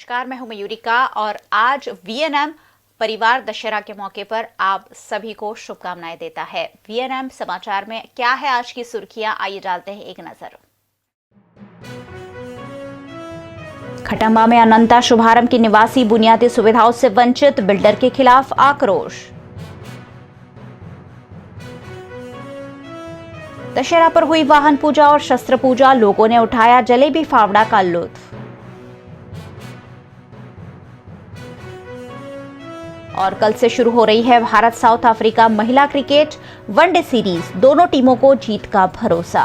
नमस्कार, मैं हूं मयूरिका और आज वीएनएम परिवार दशहरा के मौके पर आप सभी को शुभकामनाएं देता है। वीएनएम समाचार में क्या है आज की सुर्खियां, आइए डालते हैं एक नजर। खटंबा में अनंता शुभारंभ की निवासी बुनियादी सुविधाओं से वंचित, बिल्डर के खिलाफ आक्रोश। दशहरा पर हुई वाहन पूजा और शस्त्र पूजा, लोगों ने उठाया जलेबी फावड़ा का लुत्फ। और कल से शुरू हो रही है भारत साउथ अफ्रीका महिला क्रिकेट वनडे सीरीज, दोनों टीमों को जीत का भरोसा।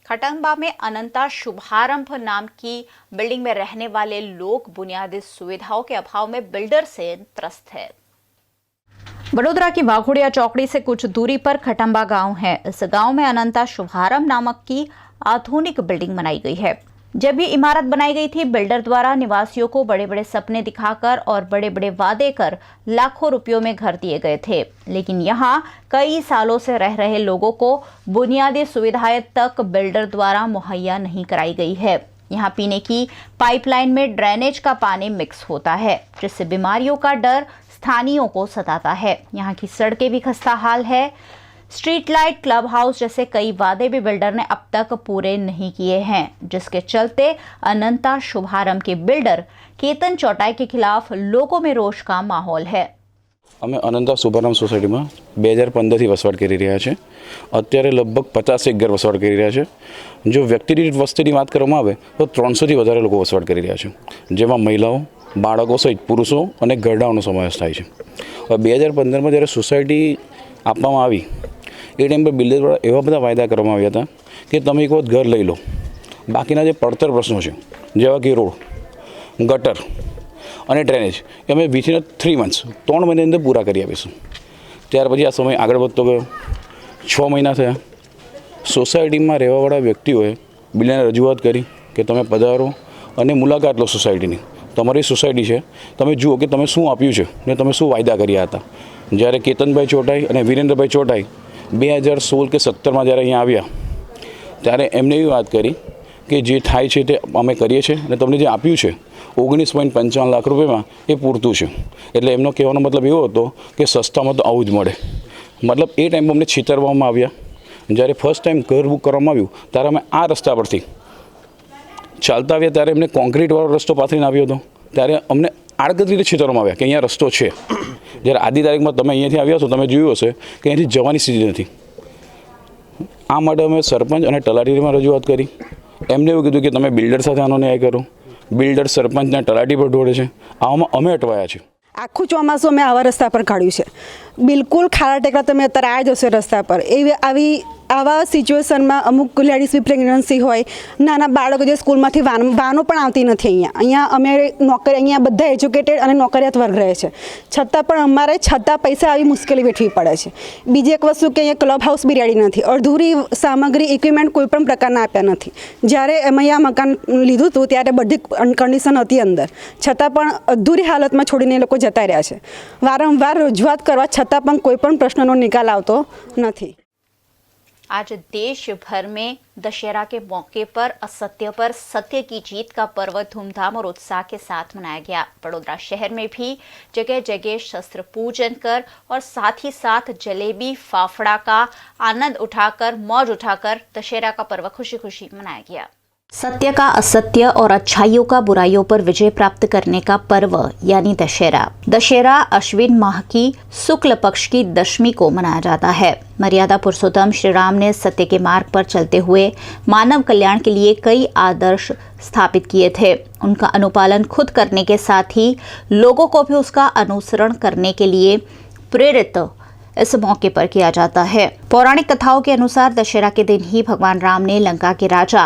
खटंबा में अनंता शुभारंभ नाम की बिल्डिंग में रहने वाले लोग बुनियादी सुविधाओं के अभाव में बिल्डर से त्रस्त है। वडोदरा की वाघोड़िया चौकड़ी से कुछ दूरी पर खटंबा गांव है। इस गांव में अनंता शुभारंभ नामक की आधुनिक बिल्डिंग बनाई गई है। जब ये इमारत बनाई गई थी, बिल्डर द्वारा निवासियों को बड़े बड़े सपने दिखाकर और बड़े बड़े वादे कर लाखों रुपयों में घर दिए गए थे। लेकिन यहाँ कई सालों से रह रहे लोगों को बुनियादी सुविधाएं तक बिल्डर द्वारा मुहैया नहीं कराई गई है। यहाँ पीने की पाइपलाइन में ड्रेनेज का पानी मिक्स होता है, जिससे बीमारियों का डर स्थानीयों को सताता है। यहाँ की सड़कें भी खस्ता हाल है। स्ट्रीट लाइट, क्लब हाउस जैसे कई वादे भी बिल्डर ने अब तक पूरे नहीं किए हैं, जिसके चलते अनंता शुभारंभ के बिल्डर केतन चौटाई के खिलाफ लोगों में रोष का माहौल है। અમે અનંતા શુભારંભ સોસાયટીમાં 2015થી વસવાટ કરી રહ્યા છે। અત્યારે લગભગ 50 ઘર વસવાટ કરી રહ્યા છે। જો વ્યક્તિ દીઠ વસ્તીની વાત કરવામાં આવે તો 300થી વધારે લોકો વસવાટ કરી રહ્યા છે, જેમાં મહિલાઓ, બાળકો સહિત પુરુષો અને ઘરડાઓનો સમાવેશ થાય છે। હવે 2015માં જ્યારે સોસાયટી આપવામાં આવી એ ટાઈમ પર બિલ્ડર દ્વારા એવા બધા વાયદા કરવામાં આવ્યા હતા કે તમે એક વખત ઘર લઈ લો, બાકીના જે પડતર પ્રશ્નો છે જેવા કે રોડ, ગટર અને ડ્રેનેજ એ અમે વિથિન 3 months 3 મહિનાની અંદર પૂરા કરી આપીશું। ત્યાર પછી આ સમય આગળ વધતો ગયો। 6 મહિના થયા। સોસાયટીમાં રહેવાવાળા વ્યક્તિઓએ બિલ્ડરને રજૂઆત કરી કે તમે પધારો અને મુલાકાત લો સોસાયટીની, તમારી સોસાયટી છે, તમે જુઓ કે તમે શું આપ્યું છે ને તમે શું વાયદા કર્યા હતા। જ્યારે કેતનભાઈ ચોટાઈ અને વિરેન્દ્રભાઈ ચોટાઈ 2016 કે 17માં જ્યારે અહીંયા આવ્યા ત્યારે એમને એવી વાત કરી કે જે થાય છે તે અમે કરીએ છીએ અને તમને જે આપ્યું છે 19.55 લાખ રૂપિયામાં એ પૂરતું છે। એટલે એમનો કહેવાનો મતલબ એવો હતો કે સસ્તામાં તો આવું જ મળે। મતલબ એ ટાઈમ અમને છેતરવામાં આવ્યા। જ્યારે ફર્સ્ટ ટાઈમ ઘર બુક કરવામાં આવ્યું ત્યારે અમે આ રસ્તા પરથી ચાલતા આવ્યા ત્યારે એમને કોન્ક્રીટવાળો રસ્તો પાથરીને આવ્યો હતો, ત્યારે અમને આડકત રીતે છેતરવામાં આવ્યા કે અહીંયા રસ્તો છે। જ્યારે આજની તારીખમાં તમે અહીંયાથી આવ્યા છો, તમે જોયું હશે કે અહીંથી જવાની સ્થિતિ નથી। આ માટે અમે સરપંચ અને તલાટીમાં રજૂઆત કરી। એમને એવું કીધું કે તમે બિલ્ડર સાથે આનો ન્યાય કરો। બિલ્ડર સરપંચને તલાટી પર ઢોળે છે। આવામાં અમે અટવાયા છે। આખું ચોમાસું અમે આવા રસ્તા પર કાઢ્યું છે। બિલકુલ ખાડા ટેકરા તમે અત્યારે આવ્યા જશો રસ્તા પર, આવા સિચ્યુએશનમાં અમુક લેડીઝ બી પ્રેગ્નન્સી હોય, નાના બાળકો જે સ્કૂલમાંથી વાનો પણ આવતી નથી। અહીંયા અમે અહીંયા બધા એજ્યુકેટેડ અને નોકરિયાત વર્ગ રહે છે, છતાં પણ અમારે પૈસા આવી મુશ્કેલી વેઠવી પડે છે। બીજી એક વસ્તુ કે અહીંયા ક્લબ હાઉસ બી રેડી નથી, અડધૂરી સામગ્રી ઇક્વિપમેન્ટ કોઈ પણ પ્રકારના આપ્યા નથી। જ્યારે અમે અહીંયા મકાન લીધું હતું ત્યારે બધી કન્ડિશન હતી અંદર, છતાં પણ અધૂરી હાલતમાં છોડીને એ લોકો જતા રહ્યા છે। વારંવાર રજૂઆત કરવા છતાં પણ કોઈ પણ પ્રશ્નનો નિકાલ આવતો નથી। आज देश भर में दशहरा के मौके पर असत्य पर सत्य की जीत का पर्व धूमधाम और उत्साह के साथ मनाया गया। वडोदरा शहर में भी जगह जगह शस्त्र पूजन कर और साथ ही साथ जलेबी फाफड़ा का आनंद उठाकर, मौज उठाकर दशहरा का पर्व खुशी खुशी मनाया गया। सत्य का असत्य और अच्छाइयों का बुराइयों पर विजय प्राप्त करने का पर्व यानी दशहरा। दशहरा अश्विन माह की शुक्ल पक्ष की दशमी को मनाया जाता है। मर्यादा पुरुषोत्तम श्री राम ने सत्य के मार्ग पर चलते हुए मानव कल्याण के लिए कई आदर्श स्थापित किए थे। उनका अनुपालन खुद करने के साथ ही लोगों को भी उसका अनुसरण करने के लिए प्रेरित इस मौके पर किया जाता है। पौराणिक कथाओं के अनुसार दशहरा के दिन ही भगवान राम ने लंका के राजा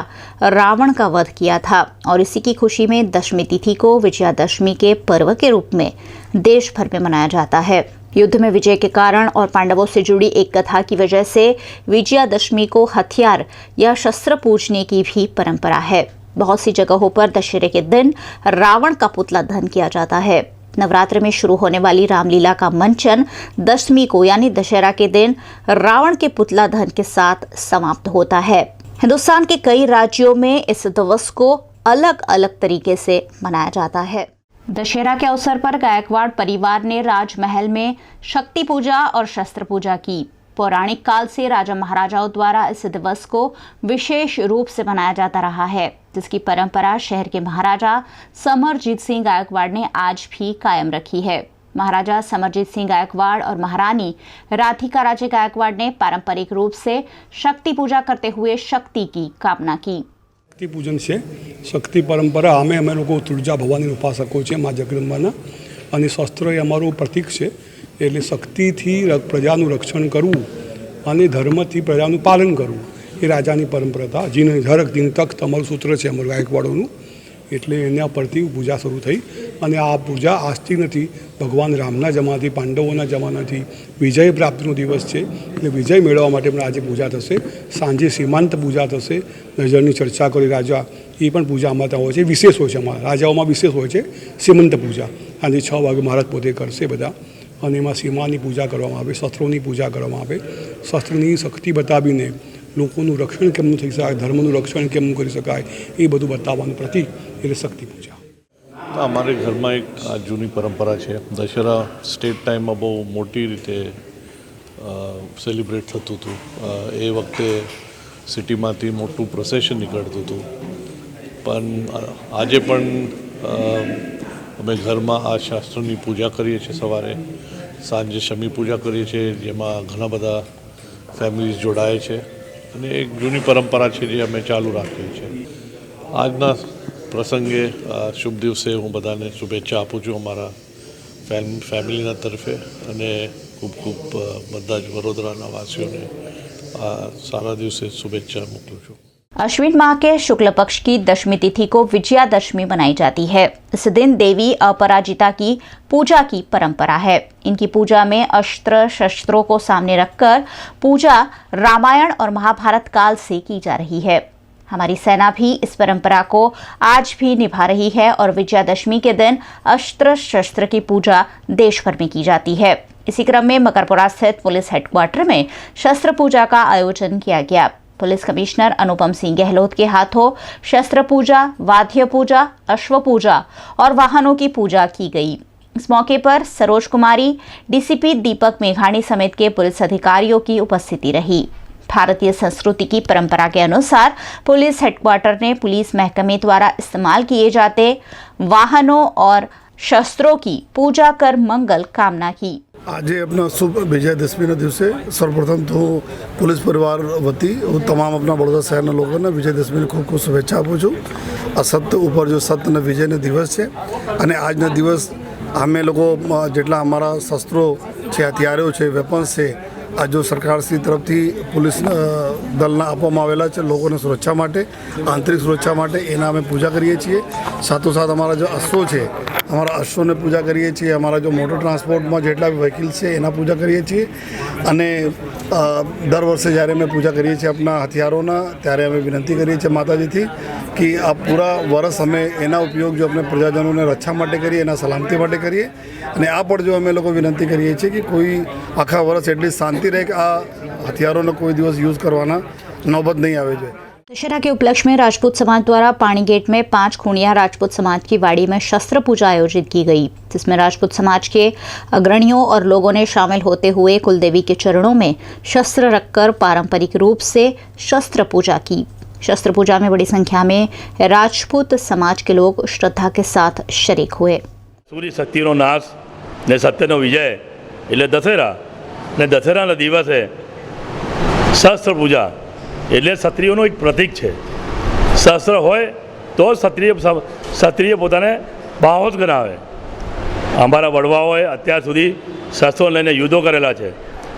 रावण का वध किया था और इसी की खुशी में दशमी तिथि को विजयादशमी के पर्व के रूप में देश भर में मनाया जाता है। युद्ध में विजय के कारण और पांडवों से जुड़ी एक कथा की वजह से विजयादशमी को हथियार या शस्त्र पूजने की भी परंपरा है। बहुत सी जगहों पर दशहरे के दिन रावण का पुतला दहन किया जाता है। नवरात्र में शुरू होने वाली रामलीला का मंचन दशमी को यानी दशहरा के दिन रावण के पुतला दहन के साथ समाप्त होता है। हिंदुस्तान के कई राज्यों में इस दिवस को अलग अलग तरीके से मनाया जाता है। दशहरा के अवसर पर गायकवाड़ परिवार ने राजमहल में शक्ति पूजा और शस्त्र पूजा की। पौराणिक काल से राजा महाराजाओं द्वारा इस दिवस को विशेष रूप से मनाया जाता रहा है, जिसकी परंपरा शहर के महाराजा समरजीत सिंह गायकवाड़ ने आज भी कायम रखी है। महाराजा समरजीत सिंह गायकवाड़ और महारानी राधिका राजे गायकवाड़ ने पारंपरिक रूप से शक्ति पूजा करते हुए शक्ति की कामना की। शक्ति पूजन से शक्ति परंपरा અમે લોકો તુળજા ભવાની ઉપાસકો છે મા જગદંબાના, અને શસ્ત્ર એ અમારું પ્રતીક છે। એટલે શક્તિથી પ્રજાનું રક્ષણ કરવું અને ધર્મથી પ્રજાનું પાલન કરવું એ રાજાની પરંપરા હતા। જીને ધરક દિન તખ્ત અમારું સૂત્ર છે અમારું ગાયકવાડોનું। એટલે એના પરથી પૂજા શરૂ થઈ અને આ પૂજા આજથી નથી, ભગવાન રામના જમાનાથી, પાંડવોના જમાનાથી વિજય પ્રાપ્તિનો દિવસ છે। એટલે વિજય મેળવવા માટે પણ આજે પૂજા થશે। સાંજે સીમાંત પૂજા થશે। નજરની ચર્ચા કરી રાજા એ પણ પૂજા અમારા હોય છે, વિશેષ હોય છે। અમારા રાજાઓમાં વિશેષ હોય છે સીમંત પૂજા। સાંજે 6 વાગે મહારાજ પોતે કરશે બધા, અને એમાં સીમાની પૂજા કરવામાં આવે, શસ્ત્રોની પૂજા કરવામાં આવે। શસ્ત્રની શક્તિ બતાવીને લોકોનું રક્ષણ કેમનું થઈ શકાય, ધર્મનું રક્ષણ કેમનું કરી શકાય એ બધું બતાવવાનું પ્રતીક એટલે શક્તિ પૂજા। અમારે ઘરમાં એક જૂની પરંપરા છે। દશેરા સ્ટેટ ટાઈમમાં બહુ મોટી રીતે સેલિબ્રેટ થતું હતું। એ વખતે સિટીમાંથી મોટું પ્રોસેશન નીકળતું હતું, પણ આજે પણ અમે ઘરમાં આ શાસ્ત્રની પૂજા કરીએ છીએ। સવારે સાંજે શમી પૂજા કરીએ છીએ, જેમાં ઘણા બધા ફેમિલીઝ જોડાય છે, અને એક જૂની પરંપરા છે જે અમે ચાલુ રાખીએ છીએ। આજના પ્રસંગે શુભ દિવસે હું બધાને શુભેચ્છા આપું છું અમારા ફેમિલીના તરફે, અને ખૂબ ખૂબ બધા જ વડોદરાના વાસીઓને આ સારા દિવસે શુભેચ્છા મોકલું છું। अश्विन माह के शुक्ल पक्ष की दशमी तिथि को विजयादशमी मनाई जाती है। इस दिन देवी अपराजिता की पूजा की परंपरा है। इनकी पूजा में अस्त्र शस्त्रों को सामने रखकर पूजा रामायण और महाभारत काल से की जा रही है। हमारी सेना भी इस परंपरा को आज भी निभा रही है और विजयादशमी के दिन अस्त्र शस्त्र की पूजा देश भर में की जाती है। इसी क्रम में मकरपुरा स्थित पुलिस हेडक्वार्टर में शस्त्र पूजा का आयोजन किया गया। पुलिस कमिश्नर अनुपम सिंह गहलोत के हाथों शस्त्र पूजा, वाद्य पूजा, अश्व पूजा और वाहनों की पूजा की गई। इस मौके पर सरोज कुमारी, डीसीपी दीपक मेघानी समेत के पुलिस अधिकारियों की उपस्थिति रही। भारतीय संस्कृति की परंपरा के अनुसार पुलिस हेडक्वार्टर ने पुलिस महकमे द्वारा इस्तेमाल किए जाते वाहनों और शस्त्रों की पूजा कर मंगल कामना की। આજે अपना शुभ विजयादशमीના દિવસે સર્વપ્રથમ તો પોલીસ પરિવાર વતી હું તમામ આપણા વડોદરા શહેરના લોકોને વિજયાદશમીની ખૂબ ખૂબ શુભેચ્છા આપું છું। અસત્ય ઉપર જો સત્યના વિજયનો દિવસ છે, અને આજના દિવસ અમે લોકો જેટલા અમારા શસ્ત્રો છે, હથિયારો છે, વેપન્સ છે, આ જો સરકારશ્રી તરફથી પોલીસ દળના આપવામાં આવેલા છે લોકોને સુરક્ષા માટે, આંતરિક સુરક્ષા માટે, એના અમે પૂજા કરીએ છીએ। સાથોસાથ અમારા જો અશ્વો છે, અમારા અશ્વને પૂજા કરીએ છીએ। અમારા જો મોટર ટ્રાન્સપોર્ટમાં જેટલા બી વ્હીકલ છે એના પૂજા કરીએ છીએ। અને દર વર્ષે જ્યારે અમે પૂજા કરીએ છીએ આપણા હથિયારોના, ત્યારે અમે વિનંતી કરીએ છીએ માતાજીથી કે આ પૂરા વર્ષ અમે એના ઉપયોગ જો આપણે પ્રજાજનોને રક્ષા માટે કરીએ, એના સલામતી માટે કરીએ। અને આ પણ જો અમે લોકો વિનંતી કરીએ છીએ કે કોઈ આખા વર્ષ એટલી શાંતિ રહે કે આ હથિયારોનો કોઈ દિવસ યુઝ કરવાના નौबत नहीं आवे જોઈએ। दशहरा के उपलक्ष्य में राजपूत समाज द्वारा पाणी गेट में 5 खूनिया राजपूत समाज की वाड़ी में शस्त्र पूजा आयोजित की गई, जिसमें राजपूत समाज के अग्रणियों और लोगों ने शामिल होते हुए कुलदेवी के चरणों में शस्त्र रखकर पारंपरिक रूप से शस्त्र पूजा की। शस्त्र पूजा में बड़ी संख्या में राजपूत समाज के लोग श्रद्धा के साथ शरीक हुए। सूर्य शक्तिनो नाश ने सत्यनो विजय એટલે દશેરા ને દશેરાના દિવસે શસ્ત્ર પૂજા એટલે ક્ષત્રિયોનું એક પ્રતીક છે। શસ્ત્ર હોય તો ક્ષત્રિય પોતાને બાહોશ ગણાવે। અમારા વડવાઓએ અત્યાર સુધી શસ્ત્રો લઈને યુદ્ધો કરેલા છે,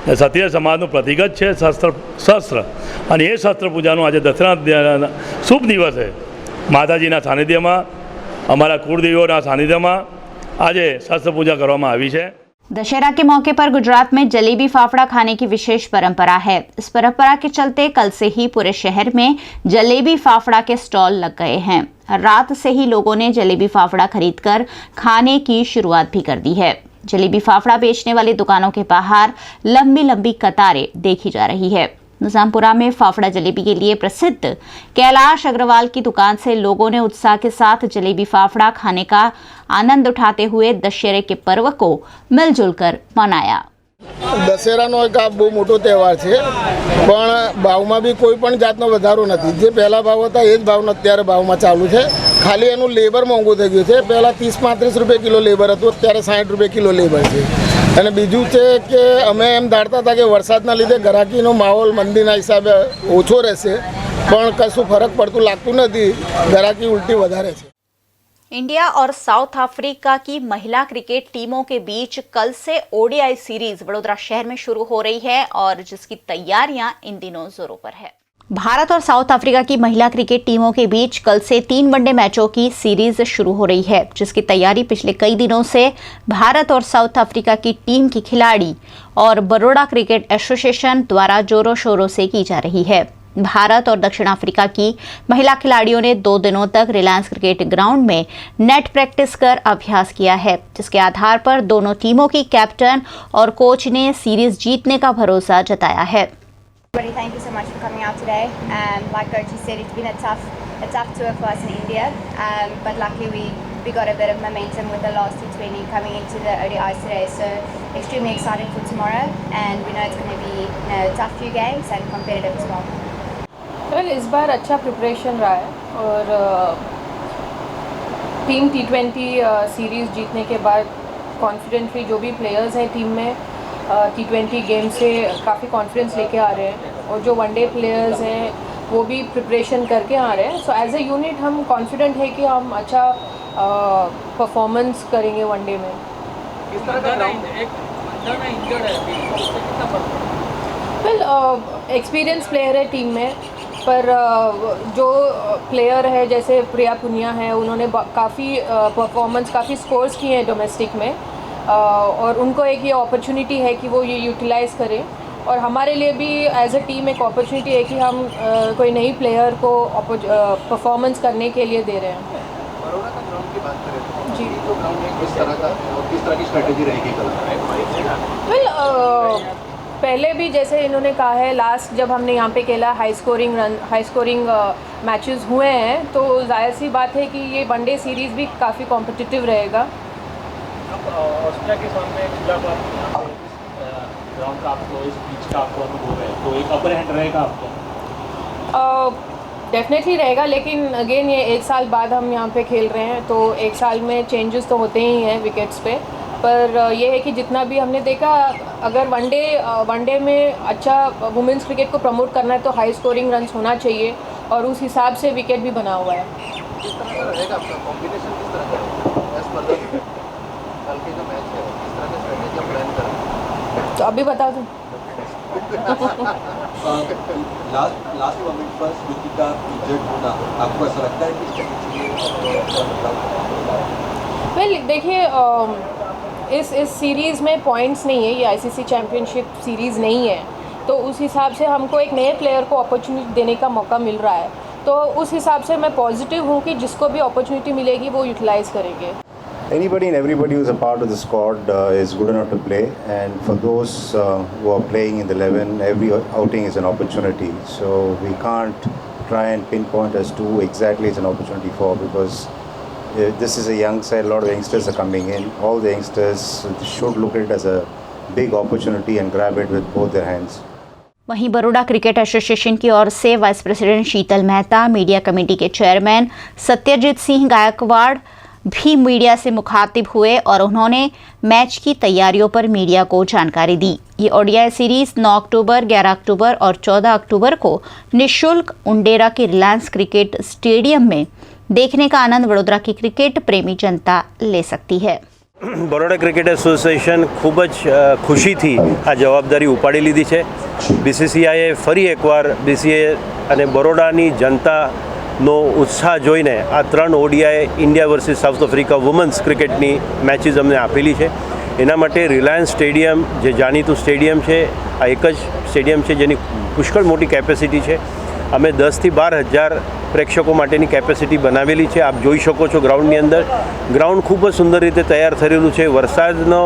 ને ક્ષત્રિય સમાજનું પ્રતીક જ છે શસ્ત્ર। અને એ શસ્ત્ર પૂજાનું આજે દશેરા શુભ દિવસે માતાજીના સાનિધ્યમાં, અમારા કુળદેવીઓના સાનિધ્યમાં આજે શસ્ત્ર પૂજા કરવામાં આવી છે। दशहरा के मौके पर गुजरात में जलेबी फाफड़ा खाने की विशेष परंपरा है। इस परंपरा के चलते कल से ही पूरे शहर में जलेबी फाफड़ा के स्टॉल लग गए हैं। रात से ही लोगों ने जलेबी फाफड़ा खरीदकर खाने की शुरुआत भी कर दी है। जलेबी फाफड़ा बेचने वाली दुकानों के बाहर लंबी लंबी कतारें देखी जा रही है। निजामपुरा में फाफड़ा जलेबी के लिए प्रसिद्ध कैलाश अग्रवाल की दुकान से लोगों ने उत्साह के साथ जलेबी फाफड़ा खाने का आनंद उठाते हुए दशहरे के पर्व को मिलजुल कर मनाया। દશેરાનો એક આ બહુ મોટો તહેવાર છે, પણ ભાવમાં બી કોઈ પણ જાતનો વધારો નથી. જે પહેલા ભાવ હતા એ જ ભાવ અત્યારે ભાવમાં ચાલુ છે. ખાલી એનું લેબર મોંઘું થઈ ગયું છે. પહેલાં 30-35 રૂપિયા કિલો લેબર હતું, અત્યારે 60 રૂપિયા કિલો લેબર છે. અને બીજું છે કે અમે એમ ધારતા હતા કે વરસાદના લીધે ગ્રાહકીનો માહોલ મંદીના હિસાબે ઓછો રહેશે, પણ કશું ફરક પડતું લાગતું નથી. ગ્રાહકી ઉલટી વધારે છે. इंडिया और साउथ अफ्रीका की महिला क्रिकेट टीमों के बीच कल से ओडीआई सीरीज वडोदरा शहर में शुरू हो रही है और जिसकी तैयारियां इन दिनों जोरों पर है। भारत और साउथ अफ्रीका की महिला क्रिकेट टीमों के बीच कल से 3 वनडे मैचों की सीरीज शुरू हो रही है, जिसकी तैयारी पिछले कई दिनों से भारत और साउथ अफ्रीका की टीम की खिलाड़ी और बड़ौदा क्रिकेट एसोसिएशन द्वारा जोरों शोरों से की जा रही है। भारत और दक्षिण अफ्रीका की महिला खिलाड़ियों ने 2 दिनों तक रिलायंस क्रिकेट ग्राउंड में नेट प्रैक्टिस कर अभ्यास किया है, जिसके आधार पर दोनों टीमों की कैप्टन और कोच ने सीरीज जीतने का भरोसा जताया है। Thank you so much for coming out today. Like Coach said, it's been a tough tour for us in India, but luckily we got a bit of momentum with the last T20 coming into the ODIs today. So extremely excited for tomorrow, and we know it's going to be a tough few games and competitive as well. well, इस बार अच्छा preparation रहा है और team T20 series जीतने के बाद confidently जो भी प्लेयर्स हैं टीम में T20 गेम से काफ़ी कॉन्फिडेंस लेके आ रहे हैं और जो वनडे प्लेयर्स हैं वो भी प्रिपरेशन करके आ रहे हैं। सो एज ए यूनिट हम कॉन्फिडेंट है कि हम अच्छा परफॉर्मेंस करेंगे वनडे में। वेल एक्सपीरियंस प्लेयर है टीम में, पर जो प्लेयर है जैसे प्रिया पुनिया है, उन्होंने काफ़ी परफॉर्मेंस काफ़ी स्कोर्स किए हैं डोमेस्टिक में और उनको एक ये अपॉर्चुनिटी है कि वो ये यूटिलाइज़ करें और हमारे लिए भी एज अ टीम एक अपॉर्चुनिटी है कि हम कोई नई प्लेयर को परफॉर्मेंस करने के लिए दे रहे हैं। बड़ौदा का ग्राउंड की बात करें तो जी तो ग्राउंड में किस तरह की स्ट्रेटेजी रहेगी कल? वेल पहले भी जैसे इन्होंने कहा है, लास्ट जब हमने यहाँ पे खेला हाई स्कोरिंग मैचेस हुए हैं, तो जाहिर सी बात है कि ये वनडे सीरीज़ भी काफ़ी कॉम्पिटिटिव रहेगा। ऑस्ट्रेलिया के सामने ग्राउंड का आपको इस बीच का आपको अनुभव है, तो एक अपर हैंड रहेगा आपको? डेफिनेटली रहेगा, लेकिन अगेन ये 1 साल बाद हम यहाँ पे खेल रहे हैं, तो 1 साल में चेंजेस तो होते ही हैं विकेट्स पे, पर ये है कि जितना भी हमने देखा, अगर वनडे में अच्छा वुमेंस क्रिकेट को प्रमोट करना है तो हाई स्कोरिंग रन्स होना चाहिए और उस हिसाब से विकेट भी बना हुआ है। किस तरह का रहेगा आपका कॉम्बिनेशन, किस तरह का एज पर कल के जो मैच है किस तरह का स्ट्रेटेजी प्लान करें? तो अभी बता दूँ। लास्ट मोमेंट पर स्मृति का इंजर्ड होना आपको ऐसा लगता है कि वेल देखिए, इस सीरीज़ में पॉइंट्स नहीं है, ये आईसीसी चैम्पियनशिप सीरीज़ नहीं है, तो उस हिसाब से हमको एक नए प्लेयर को अपॉर्चुनिटी देने का मौका मिल रहा है, तो उस हिसाब से मैं पॉजिटिव हूँ कि जिसको भी अपॉर्चुनिटी मिलेगी वो यूटिलाइज़ करेंगे। Anybody and everybody who's a part of the squad is good enough to play, and for those who are playing in the 11, every outing is an opportunity. So we can't try and pinpoint as to exactly it's an opportunity for, because this is a young side, a lot of youngsters are coming in. All the youngsters should look at it as a big opportunity and grab it with both their hands. वहीं Baroda cricket association की ओर से vice president शीतल Mehta, media committee के chairman Satyajit Singh Gaekwad भी media से मुखातिब हुए और उन्होंने मैच की तैयारियों पर मीडिया को जानकारी दी। ये ओडीआई सीरीज 9 अक्टूबर, 11 अक्टूबर और 14 अक्टूबर को निःशुल्क उंडेरा के रिलायंस क्रिकेट स्टेडियम में देखने का आनंद वडोदरा की क्रिकेट प्रेमी जनता ले सकती है। બરોડા ક્રિકેટ એસોસિએશન ખૂબ જ ખુશીથી આ જવાબદારી ઉપાડી લીધી છે। બીસીસીઆઈએ ફરી એકવાર બીસીએ અને બરોડાની જનતાનો ઉત્સાહ જોઈને આ 3 ODI India versus south Africa women's ક્રિકેટની મેચીસ અમને આપેલી છે। એના માટે રિલાયન્સ સ્ટેડિયમ જે જાણીતું સ્ટેડિયમ છે, આ એક જ સ્ટેડિયમ છે જેની પુષ્કળ મોટી કેપેસિટી છે। અમે 10 થી 12 હજાર પ્રેક્ષકો માટેની કેપેસિટી બનાવેલી છે। આપ જોઈ શકો છો ગ્રાઉન્ડની અંદર ગ્રાઉન્ડ ખૂબ જ સુંદર રીતે તૈયાર થયેલું છે। વરસાદનો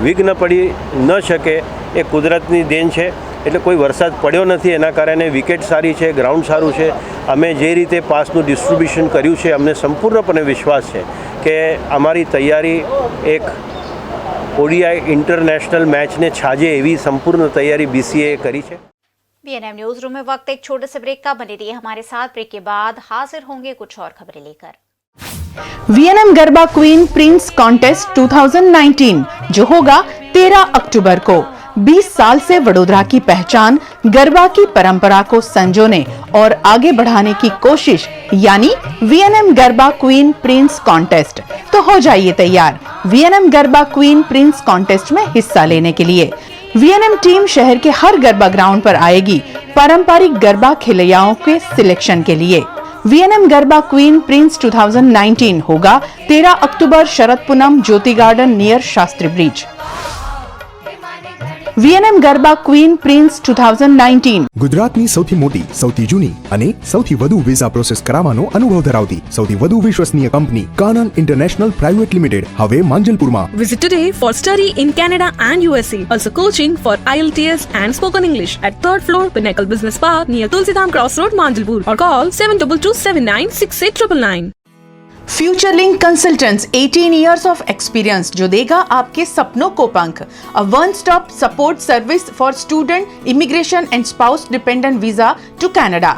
વિઘ્ન પડી ન શકે એ કુદરતની દેન છે એટલે કોઈ વરસાદ પડ્યો નથી, એના કારણે વિકેટ સારી છે, ગ્રાઉન્ડ સારું છે. અમે જે રીતે પાસનું ડિસ્ટ્રીબ્યુશન કર્યું છે અમને સંપૂર્ણપણે વિશ્વાસ છે કે અમારી તૈયારી એક ઓડીઆઈ इंटरनेशनल मैच ने छाजे एवी संपूर्ण तैयारी बीसीए करी है। बीएनएम न्यूज रूम में वक्त एक छोटे से ब्रेक का, बने रहिए हमारे साथ। ब्रेक के बाद हाजिर होंगे कुछ और खबरें लेकर। VNM garba queen Prince contest 2019 जो होगा 13 अक्टूबर को। 20 साल से वडोदरा की पहचान गरबा की परंपरा को संजोने और आगे बढ़ाने की कोशिश, यानी VNM garba queen Prince contest. तो हो जाइए तैयार VNM garba queen Prince contest में हिस्सा लेने के लिए। वीएनएम टीम शहर के हर गरबा ग्राउंड पर आएगी पारंपरिक गरबा खिलैयाओं के सिलेक्शन के लिए। वीएनएम गरबा क्वीन प्रिंस 2019 होगा 13 अक्टूबर Sharad Poonam Jyoti garden near Shastri bridge. VNM garba queen prince 2019 ગુજરાતની સૌથી મોટી, સૌથી જૂની અને સૌથી વધુ વિઝા પ્રોસેસ કરાવવાનો અનુભવ ધરાવતી સૌથી વધુ વિશ્વસનીય company Kanan international private limited હવે માંજલપુરમાં. Visit today for study in Canada and USA. Also coaching for IELTS and spoken English at 3rd floor Pinnacle Business Park near Tulsidham Cross Road, Manjalpur, or call 7227968999. Future Link Consultants 18 years of experience जो देगा आपके सपनों को पंख. A one stop support service for student, immigration and spouse dependent visa to Canada.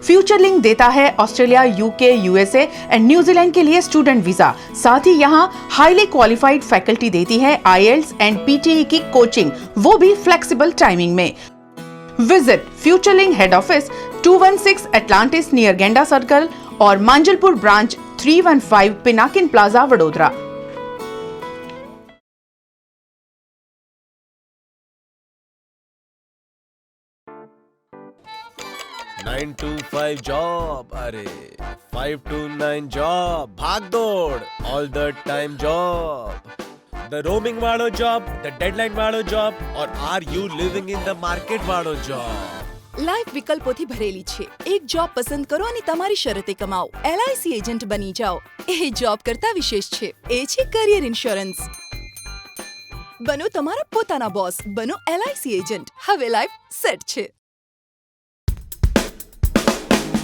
Future Link देता है Australia, UK, USA and New Zealand के लिए स्टूडेंट वीजा. साथ ही यहाँ हाईली क्वालिफाइड फैकल्टी देती है IELTS एंड PTE की कोचिंग, वो भी फ्लेक्सिबल टाइमिंग में. Visit future link head office 216 Atlantis near Genda circle और Manjalpur branch 315 Pinakin plaza, Vadodara. Nine to 5 job, अरे 5 to 9 जॉब, भाग दौड़ all the time job, the roaming वालो जॉब, द डेडलाइन वालो जॉब और are you living in the market वालो job. લાઈફ વિકલ્પોથી ભરેલી છે. એક જોબ પસંદ કરો અને તમારી શરતે કમાઓ. LIC એજન્ટ બની જાઓ. એ જોબ કરતા વિશેષ છે. એ છે કરિયર ઇન્સ્યોરન્સ. બનો તમારા પોતાના બોસ. બનો LIC એજન્ટ. હવે લાઈફ સેટ છે.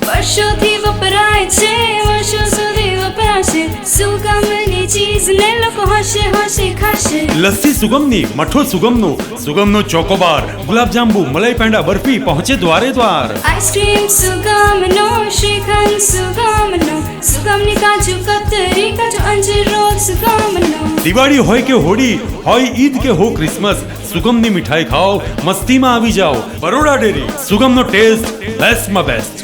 વર્ષોથી વપરાય છે, વર્ષો સુધી વપરાશે. સુગમની ચીઝને લોકો હશે હશે ખાશે. લસ્સી સુગમની, મઠો સુગમનો, સુગમનો ચોકોબાર, ગુલાબ જાંબુ, મલાઈ પેંડા, બરફી પહોંચે દ્વારે દ્વાર. આઈસ્ક્રીમ સુગમનો, શ્રીખંડ સુગમનો, સુગમની કાજુ કતરી, કાજુ અંજીર રોલ સુગમનો. દિવાળી હોય કે હોળી, હોય ઈદ કે હો ક્રિસમસ, સુગમની મીઠાઈ ખાઓ, મસ્તીમાં આવી જાઓ. બરોડા ડેરી, સુગમનો ટેસ્ટ બેસ્ટમાં બેસ્ટ.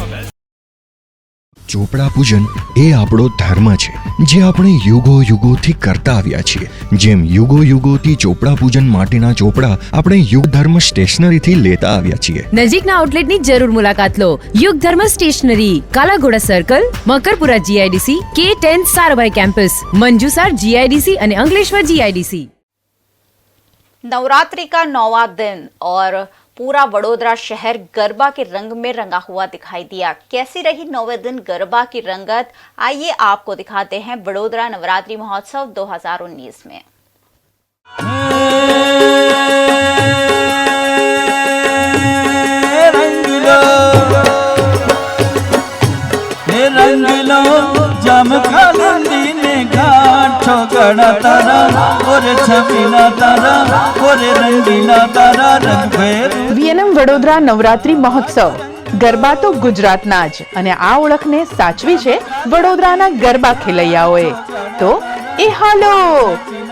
ચોપડા પૂજન એ આપણો ધર્મ છે જે આપણે યુગો યુગોથી કરતા આવ્યા છીએ. જેમ યુગો યુગોથી ચોપડા પૂજન માટેના ચોપડા આપણે યુગ ધર્મ સ્ટેશનરીથી લેતા આવ્યા છીએ. નજીકના આઉટલેટની જરૂર મુલાકાત લો. Yug Dharm stationery, Kalaghoda circle, Makarpura GIDC, K10 Sarabhai campus, Manjusar GIDC અને અંકલેશ્વર GIDC. नवरात्रि का 9वां दिन और पूरा वडोदरा शहर गरबा के रंग में रंगा हुआ दिखाई दिया. कैसी रही 9वें दिन गरबा की रंगत, आइए आपको दिखाते हैं वडोदरा नवरात्रि महोत्सव 2019 में. વીએનએમ વડોદરા નવરાત્રી મહોત્સવ. ગરબા તો ગુજરાતના જ અને આ ઓળખને સાચવી છે વડોદરાના ગરબા ખેલૈયાઓએ. તો એ હાલો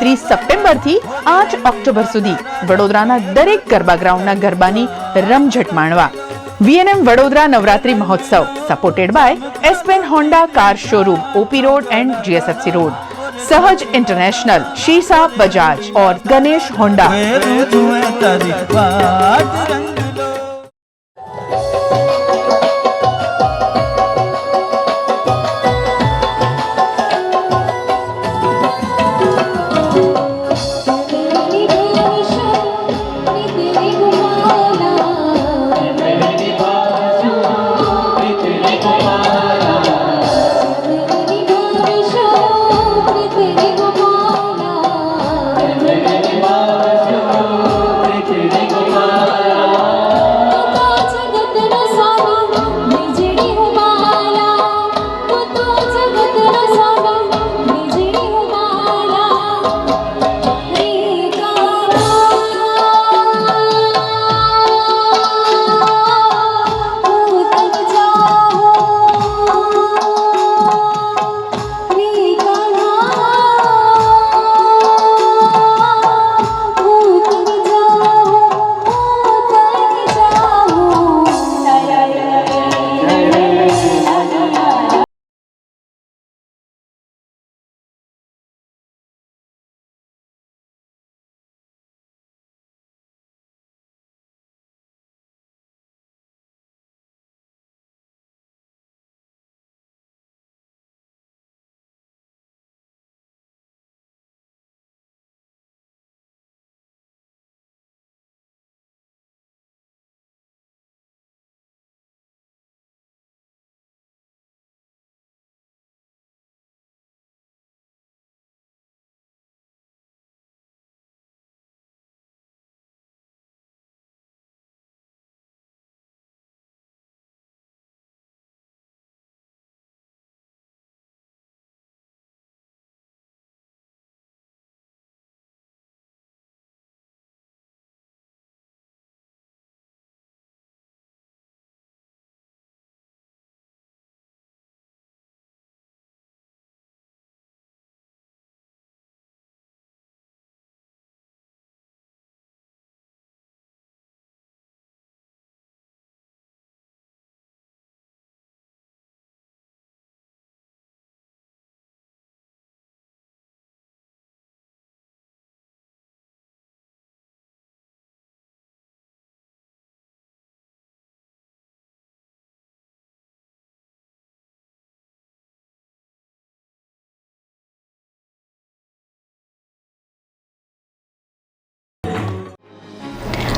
30 સપ્ટેમ્બરથી 8 ઓક્ટોબર સુધી વડોદરાના દરેક ગરબા ગ્રાઉન્ડના ગરબાની રમઝટ માણવા. વીએનએમ Vadodara Navratri Mahotsav supported by Aspen Honda car showroom, OP road and GSFC road, Sahaj international, Shisha Bajaj और गणेश होंडा.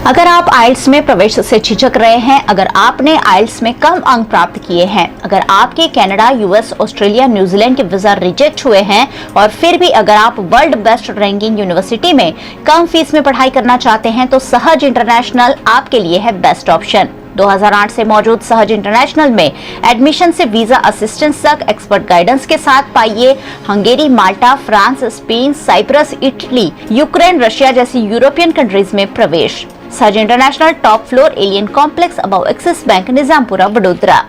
अगर आप आइल्स में प्रवेश से झिझक रहे हैं, अगर आपने आइल्स में कम अंक प्राप्त किए हैं, अगर आपके कनाडा, यूएस, ऑस्ट्रेलिया, न्यूजीलैंड के वीजा रिजेक्ट हुए हैं और फिर भी अगर आप वर्ल्ड बेस्ट रैंकिंग यूनिवर्सिटी में कम फीस में पढ़ाई करना चाहते हैं तो सहज इंटरनेशनल आपके लिए है बेस्ट ऑप्शन। 2008 से मौजूद सहज इंटरनेशनल में एडमिशन से वीजा असिस्टेंस तक एक्सपर्ट गाइडेंस के साथ पाइए Hungary, Malta, France, Spain, Cyprus, Italy, Ukraine, Russia जैसी यूरोपियन कंट्रीज में प्रवेश। Sahaj international, top floor, alien complex, above Axis bank, Nizampura, Vadodara.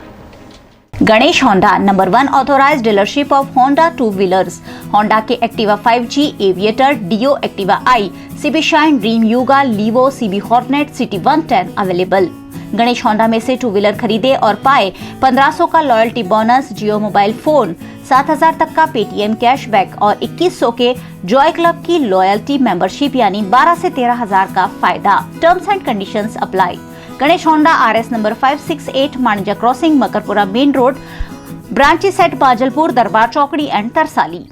Ganesh Honda, number 1 authorized dealership of Honda two wheelers. Honda के Activa 5G, Aviator, Dio, Activa i, CB Shine, Dream Yuga, Livo, CB Hornet, City 110 available. Ganesh Honda में से 2 wheeler खरीदे और पाए 1500 का loyalty bonus, Jio mobile phone, 7000 तक का Paytm cashback और 2100 के जॉय क्लब की लॉयल्टी मेंबरशिप यानी 12 से 13,000 का फायदा। Terms and conditions apply. Ganesh Honda RS number 568 Manija crossing, Makarpura main road, branches at Bajalpur, Darbar Chokdi and Tarsali.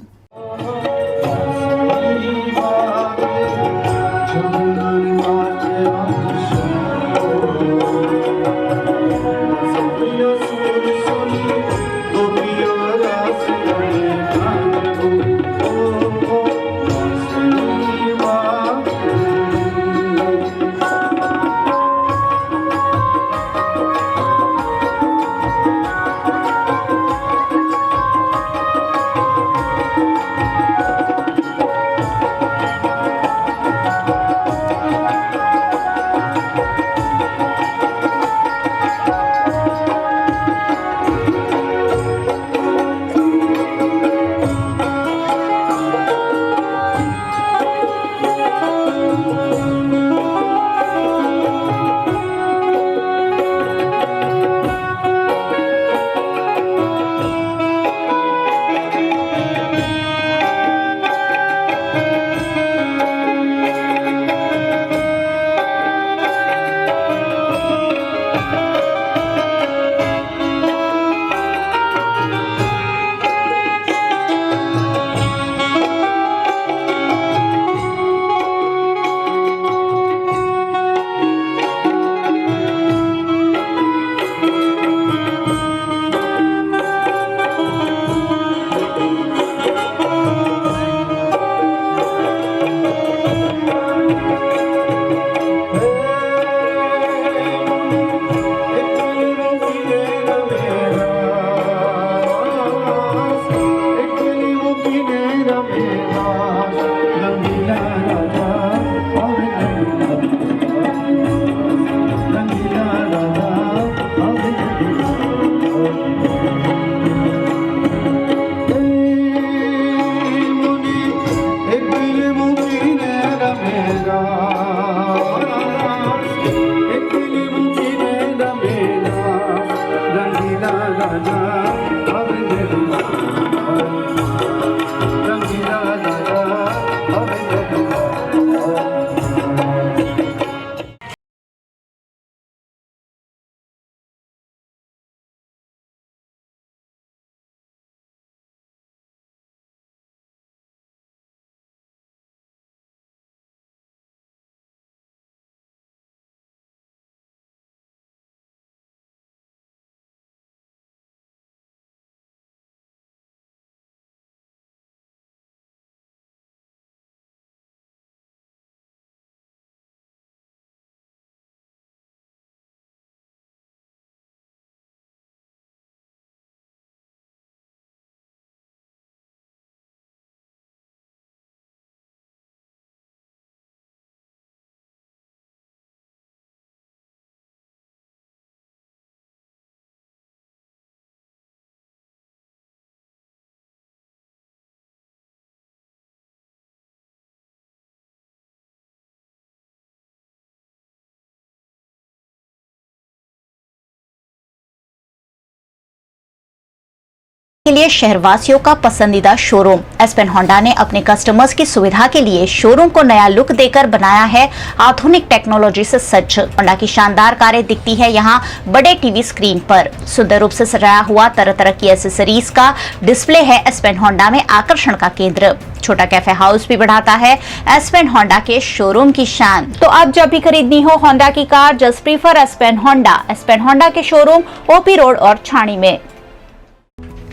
के लिए शहरवासियों का पसंदीदा शोरूम एस्पेन होंडा ने अपने कस्टमर्स की सुविधा के लिए शोरूम को नया लुक देकर बनाया है आधुनिक टेक्नोलॉजी से सज्ज। होंडा की शानदार कारें दिखती है यहाँ बड़े टीवी स्क्रीन पर। सुंदर रूप से सजाया हुआ तरह तरह की एसेसरीज का डिस्प्ले है एस्पेन होंडा में आकर्षण का केंद्र। छोटा कैफे हाउस भी बढ़ाता है एस्पेन होंडा के शोरूम की शान। तो अब जब भी खरीदनी हो होंडा की car, just prefer Aspen Honda. Aspen Honda के शोरूम ओपी रोड और छाणी में।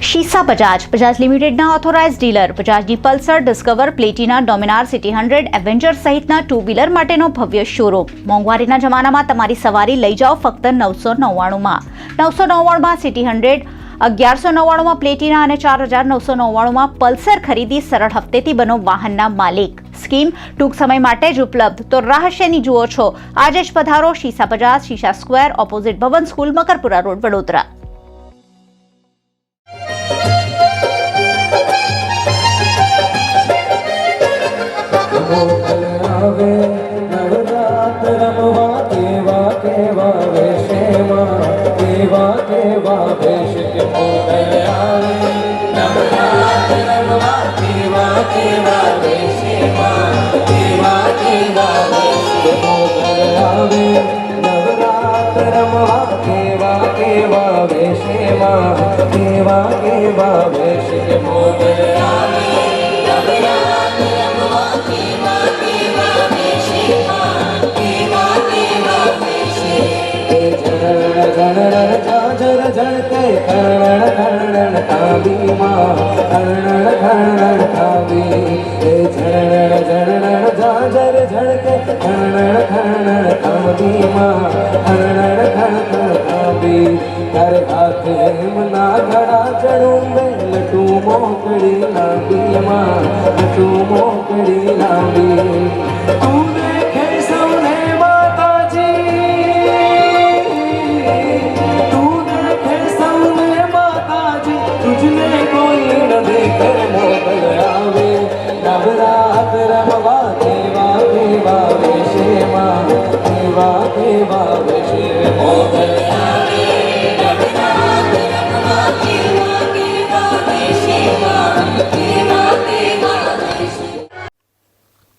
शीशा बजाज लिमिटेड ना ऑथोराइज डीलर बजाजनी Pulsar, Discover, Platina, Dominar, City 100, Avenger સહિતના 2 વ્હીલર માટેનો ભવ્ય શોરૂમ। મોંઘવારીના જમાનામાં તમારી સવારી લઈ જાઓ ફક્ત 999 માં। 999 માં સિટી 100, 1199 માં પ્લેટિના અને 4999 માં પલ્સર ખરીદી સરળ હપ્તેથી બનો વાહનના માલિક। સ્કીમ ટૂંક સમય માટે જ ઉપલબ્ધ, તો રાહ શેની જુઓ છો? આજે જ પધારો शीशा बजाज, शीशा स्क्वेर, ऑपोजिट भवन school, Makarpura road, Vadodara.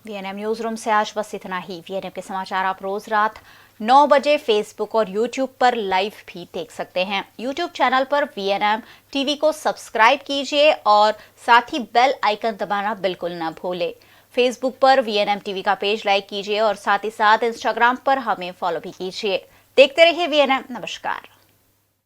VNM news room से आज बस इतना ही। वीएनएम के समाचार आप रोज रात 9 बजे फेसबुक और यूट्यूब पर लाइव भी देख सकते हैं। यूट्यूब चैनल पर वीएनएम टीवी को सब्सक्राइब कीजिए और साथ ही बेल आइकन दबाना बिल्कुल न भूलें। फेसबुक पर वीएनएम टीवी का पेज लाइक कीजिए और साथ ही साथ इंस्टाग्राम पर हमें फॉलो भी कीजिए। देखते रहिए वीएनएम। नमस्कार।